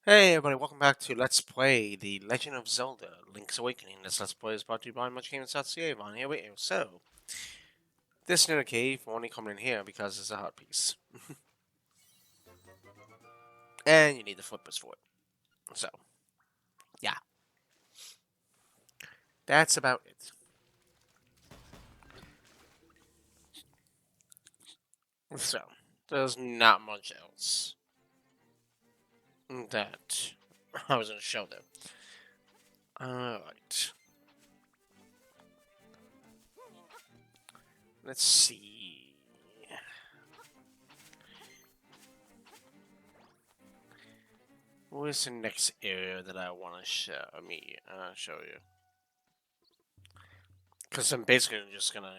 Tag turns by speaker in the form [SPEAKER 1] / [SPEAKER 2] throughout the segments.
[SPEAKER 1] Hey everybody, welcome back to Let's Play The Legend of Zelda Link's Awakening. This Let's Play is brought to you by MuchGames.ca. On here we go. So, this nether cave only coming in here because it's a hard piece. And you need the flippers for it. So, yeah. That's about it. So, there's not much else that I was going to show them. Alright. Let's see. Where's the next area that I want to show you? Because I'm basically just gonna,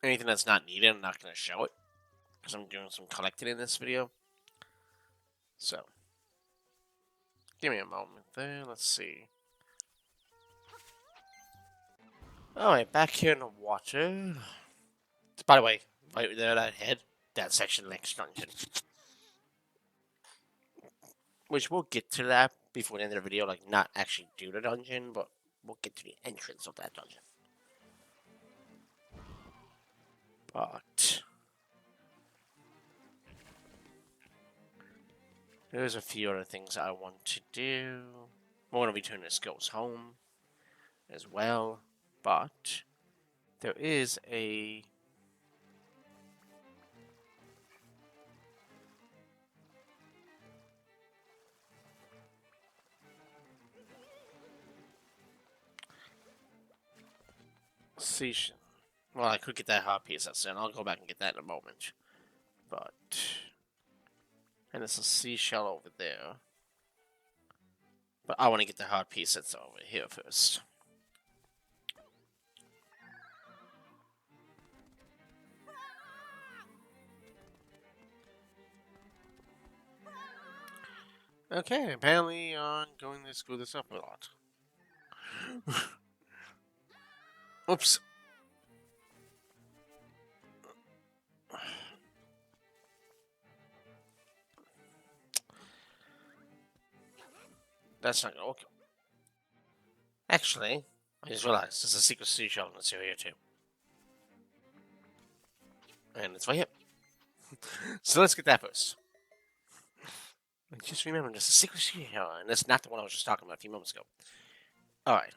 [SPEAKER 1] anything that's not needed, I'm not gonna show it. Because I'm doing some collecting in this video. So, give me a moment there. Let's see. Alright, back here in the water. By the way, right there, that head, that section next dungeon. Which we'll get to that before the end of the video. Like, not actually do the dungeon, but we'll get to the entrance of that dungeon. But there's a few other things I want to do. We're going to be turning this ghost home as well. But there is a seashell. Well, I could get that hard piece that's in. I'll go back and get that in a moment. But and there's a seashell over there. But I want to get the hard piece that's over here first. Okay, apparently I'm going to screw this up a lot. Oops. That's not gonna work. Actually, I just realized there's a secret seashell in this area too. And it's right here. So let's get that first. Just remember, there's a secret seashell, and that's not the one I was just talking about a few moments ago. Alright.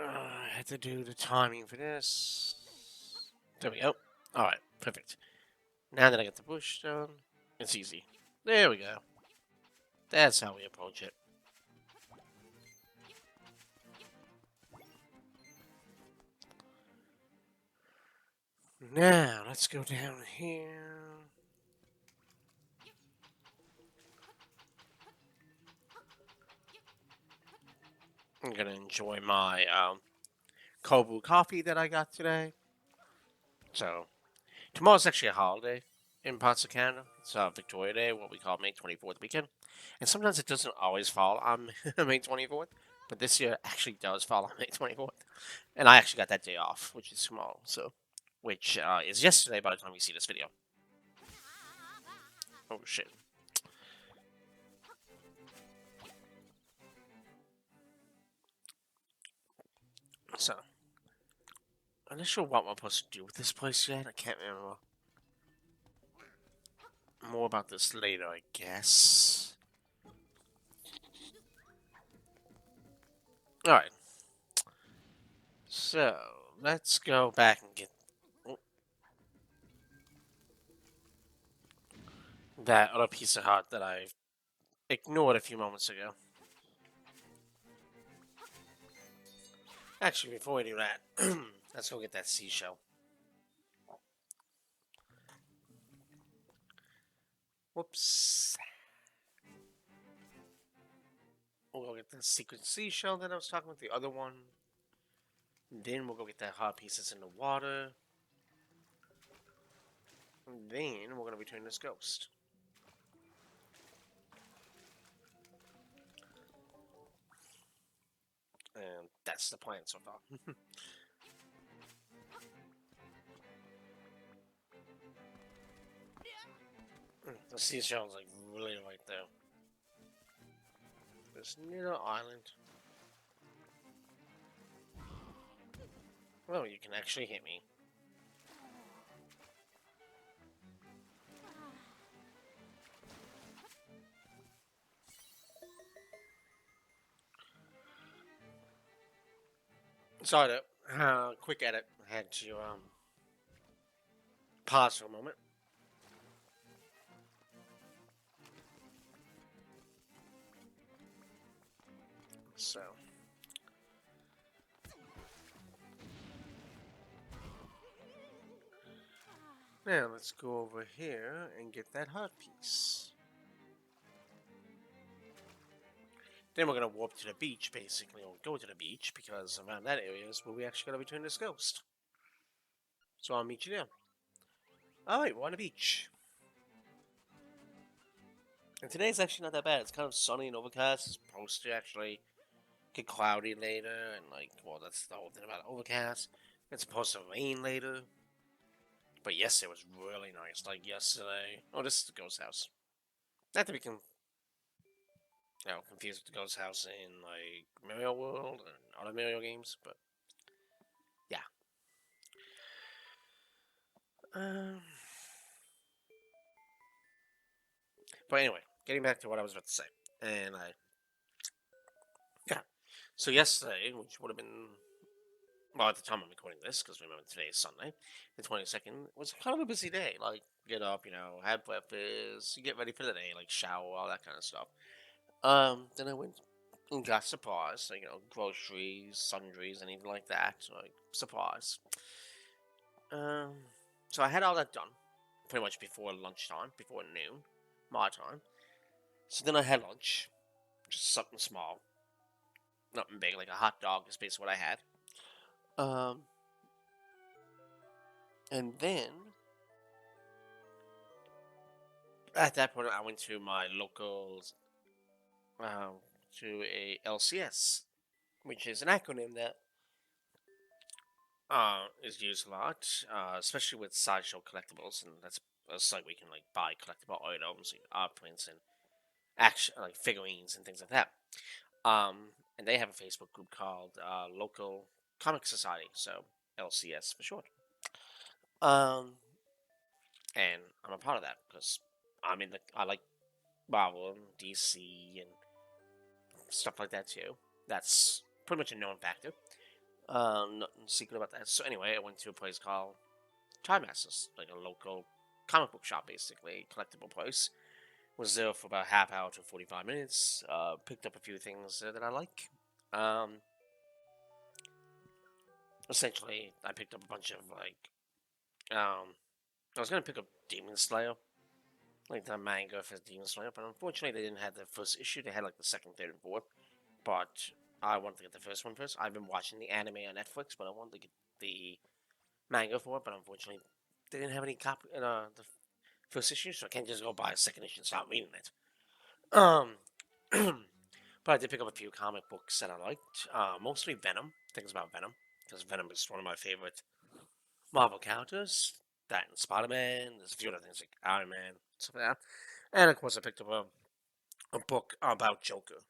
[SPEAKER 1] I had to do the timing for this. There we go. Alright, perfect. Now that I got the bush done, it's easy. There we go. That's how we approach it. Now, let's go down here. I'm gonna enjoy my Kobu coffee that I got today. So, tomorrow's actually a holiday in parts of Canada. It's Victoria Day, what we call May 24th weekend. And sometimes it doesn't always fall on May 24th, but this year actually does fall on May 24th. And I actually got that day off, which is tomorrow, so which is yesterday by the time you see this video. Oh shit. So, I'm not sure what I'm supposed to do with this place yet. I can't remember. More about this later, I guess. Alright. So, let's go back and get that other piece of heart that I ignored a few moments ago. Actually, before we do that, let's go get that seashell. Whoops. We'll go get the secret seashell that I was talking about, the other one. Then we'll go get that heart piece that's in the water. And then we're going to return this ghost. That's the plan so far. The seashell's like really right there. This little island. Well, you can actually hit me. Sorry, quick edit. I had to pause for a moment. So now let's go over here and get that heart piece. Then we're gonna warp to the beach, basically, or go to the beach because around that area is where we actually gotta return this ghost. So I'll meet you there. All right, we're on the beach. And today's actually not that bad. It's kind of sunny and overcast. It's supposed to actually get cloudy later, and like, well, that's the whole thing about overcast. It's supposed to rain later. But yesterday was really nice. Like yesterday. Oh, this is the ghost house. Not to be confused with the ghost house in like Mario World and other Mario games, but yeah. Um, but anyway, getting back to what I was about to say, and yeah. So yesterday, which would have been well at the time I'm recording this, because remember today is Sunday, the 22nd, was kind of a busy day. Like get up, have breakfast, get ready for the day, like shower, all that kind of stuff. Then I went and got supplies, like, groceries, sundries, anything like that, like supplies. Um, so I had all that done pretty much before lunchtime, before noon, my time. So then I had lunch, just something small, nothing big, like a hot dog is basically what I had. Um, and then at that point I went to my local, uh, to a LCS, which is an acronym that is used a lot, especially with sideshow collectibles, and that's a site where you can like buy collectible items, like art prints and action like figurines and things like that. And they have a Facebook group called Local Comic Society, so LCS for short. Um, and I'm a part of that because I like Marvel and DC and stuff like that too. That's pretty much a known factor. Nothing secret about that. So anyway, I went to a place called Time Masters, like a local comic book shop, basically collectible place. Was there for about half hour to 45 minutes. Picked up a few things that I like. Um, Essentially, I picked up a bunch of like. I was gonna pick up Demon Slayer, like the manga for Demon Slayer, but unfortunately they didn't have the first issue. They had like the second, third, and fourth. But I wanted to get the first one first. I've been watching the anime on Netflix, but I wanted to get the manga for it. But unfortunately, they didn't have any copy in the first issue, so I can't just go buy a second issue and start reading it. Um, but I did pick up a few comic books that I liked. Mostly Venom, things about Venom, because Venom is one of my favorite Marvel characters. That and Spider Man. There's a few other things like Iron Man, stuff like that. And of course, I picked up a book about Joker.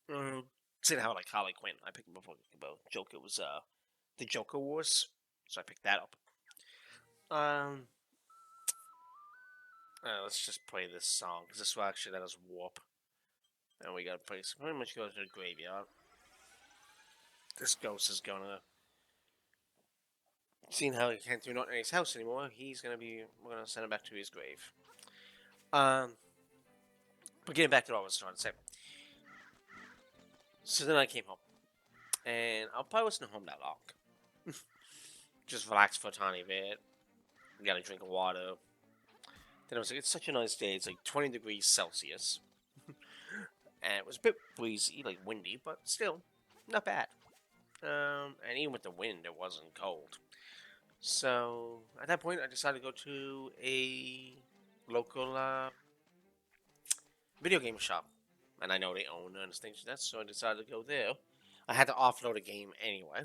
[SPEAKER 1] Seeing how I like Harley Quinn, I picked up a book about Joker. It was the Joker Wars, so I picked that up. Um, let's just play this song because this will actually let us warp, and we gotta play. So pretty much go to the graveyard. This ghost is gonna, seeing how he can't do nothing in his house anymore, we're gonna send him back to his grave. Um, but getting back to what I was trying to say. So then I came home, and I probably wasn't home that long. Just relaxed for a tiny bit, got a drink of water. Then I was like, it's such a nice day. It's like 20 degrees Celsius. And it was a bit breezy, like windy, but still, not bad. And even with the wind, it wasn't cold. So at that point, I decided to go to a local video game shop, and I know they own and things like that, so I decided to go there. I had to offload a game anyway.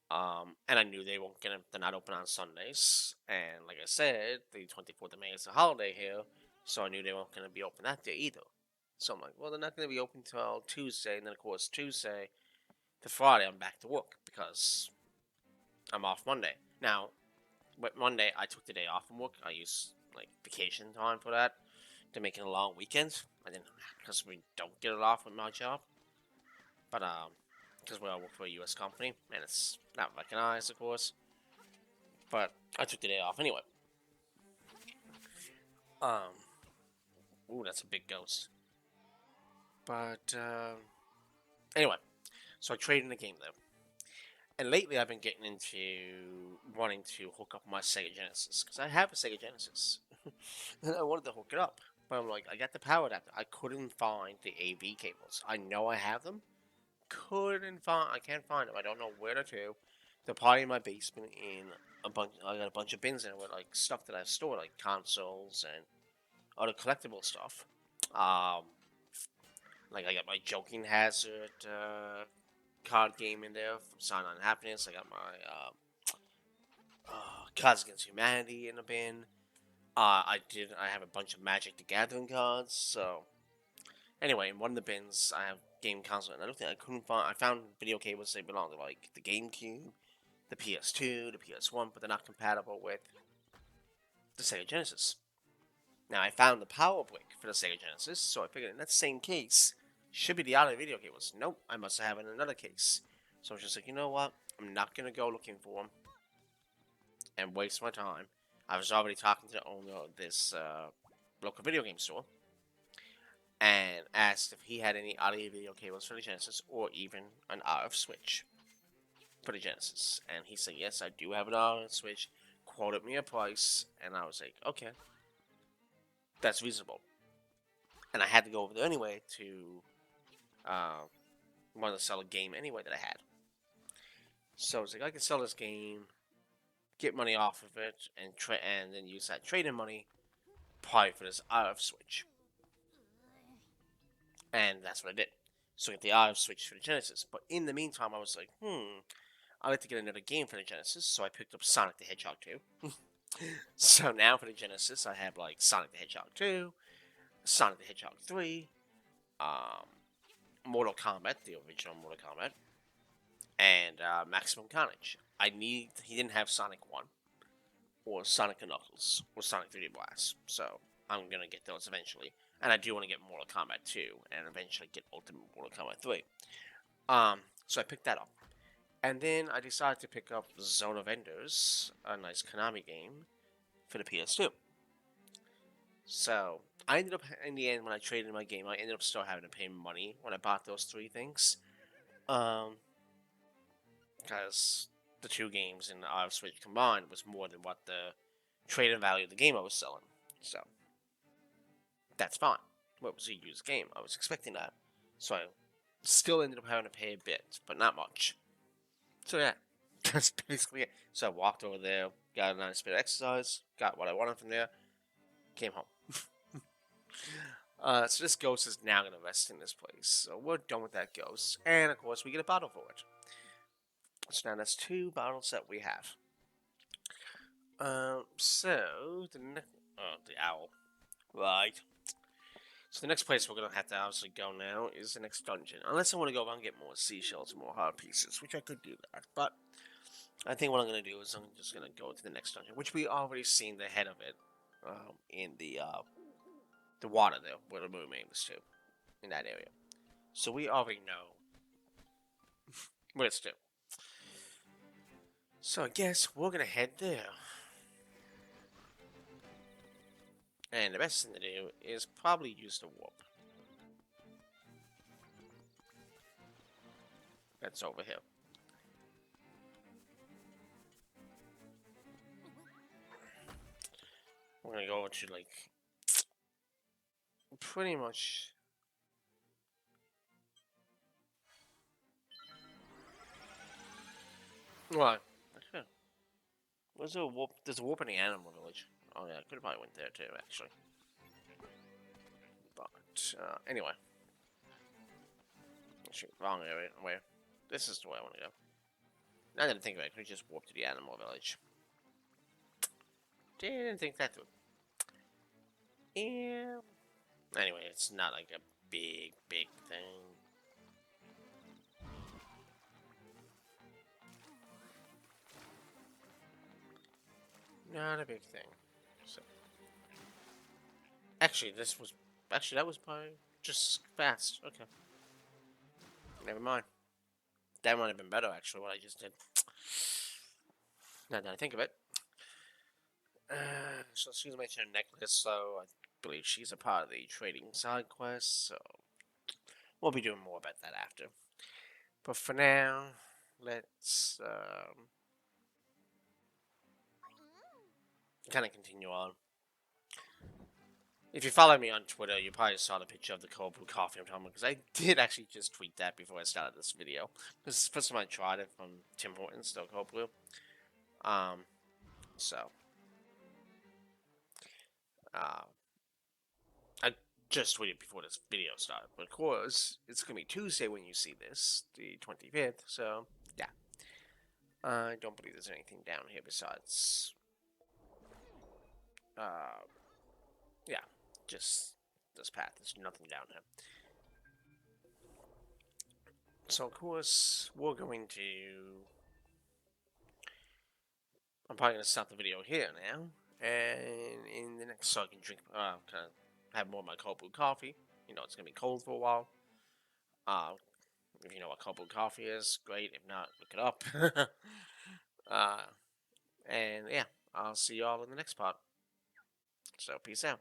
[SPEAKER 1] And I knew they're not open on Sundays. And like I said, the 24th of May is a holiday here, so I knew they weren't gonna be open that day either. So I'm like, well, they're not gonna be open till Tuesday, and then of course Tuesday to Friday I'm back to work because I'm off Monday. Now, but Monday I took the day off from work. I used like vacation time for that to make it a long weekend. I didn't because we don't get it off with my job, but because we all work for a U.S. company and it's not recognized, of course. But I took the day off anyway. Um, ooh, that's a big ghost. But anyway, so I traded in the game though, and lately I've been getting into wanting to hook up my Sega Genesis because I have a Sega Genesis, and I wanted to hook it up. But I'm like, I got the power adapter. I couldn't find the AV cables. I know I have them. I can't find them. I don't know where to. They're probably in my basement in a bunch. I got a bunch of bins in it with like stuff that I store, like consoles and other collectible stuff. Um, like I got my Joking Hazard card game in there from Sign on Happiness. I got my Cards Against Humanity in a bin. I have a bunch of Magic the Gathering cards. So anyway, in one of the bins I have game console. And I don't think I couldn't find. I found video cables that belong to like the GameCube, the PS2, the PS1, but they're not compatible with the Sega Genesis. Now I found the power brick for the Sega Genesis, so I figured in that same case should be the audio video cables. Nope, I must have it in another case. So I was just like, you know what? I'm not gonna go looking for them and waste my time. I was already talking to the owner of this local video game store and asked if he had any audio video cables for the Genesis or even an RF switch for the Genesis. And he said, yes, I do have an RF switch. Quoted me a price, and I was like, okay, that's reasonable. And I had to go over there anyway to uh, want to sell a game anyway that I had. So I was like, I can sell this game, get money off of it, and then use that trading money probably for this RF switch. And that's what I did. So I get the RF switch for the Genesis. But in the meantime, I was like, I'd like to get another game for the Genesis. So I picked up Sonic the Hedgehog 2. So now for the Genesis, I have like Sonic the Hedgehog 2, Sonic the Hedgehog 3, um, Mortal Kombat, the original Mortal Kombat, and Maximum Carnage. He didn't have Sonic 1, or Sonic and Knuckles, or Sonic 3D Blast, so I'm gonna get those eventually. And I do want to get Mortal Kombat 2, and eventually get Ultimate Mortal Kombat 3. So I picked that up. And then I decided to pick up Zone of Enders, a nice Konami game, for the PS2. So I ended up, in the end, when I traded my game, I ended up still having to pay money when I bought those three things. Um, because the two games in the RF Switch combined was more than what the trade-in value of the game I was selling. So that's fine. Well, it was a used game. I was expecting that. So I still ended up having to pay a bit, but not much. So yeah, that's basically it. So I walked over there, got a nice bit of exercise, got what I wanted from there, came home. So this ghost is now going to rest in this place. So we're done with that ghost. And of course, we get a bottle for it. So now that's two bottles that we have. So the owl. Right. So the next place we're going to have to obviously go now is the next dungeon. Unless I want to go around and get more seashells, more heart pieces, which I could do that. But I think what I'm going to do is I'm just going to go to the next dungeon, which we already seen the head of it in the water there, where the mermaid was too, in that area. So we already know what it's to. So I guess we're going to head there. And the best thing to do is probably use the warp. That's over here. We're gonna go to like pretty much. What? There's a warp. There's a warp in the animal village. Oh yeah, I could have probably went there too, actually. But anyway, Actually, wrong area. Where? This is the way I want to go. Now that I think of it, I could just warp to the animal village. Didn't think that through. Yeah. Anyway, it's not like a big thing. Not a big thing. So, actually, that was probably just fast. Okay, never mind. That might have been better, actually, what I just did. Now that I think of it. So she's mentioned a necklace, so I believe she's a part of the trading side quest, so we'll be doing more about that after. But for now, let's kind of continue on. If you follow me on Twitter, you probably saw the picture of the cold brew coffee I'm talking about, because I did actually just tweet that before I started this video. This is the first time I tried it from Tim Hortons, still cold brew. So, uh, I just tweeted before this video started, but of course, it's going to be Tuesday when you see this, the 25th, so, yeah. I don't believe there's anything down here besides, uh, yeah, just this path. There's nothing down here. So, of course, we're going to... I'm probably going to stop the video here now, and in the next, so I can drink, kind of have more of my cold brew coffee. You know, it's going to be cold for a while. If you know what cold brew coffee is, great. If not, look it up. uh, and yeah, I'll see y'all in the next part. So, peace out.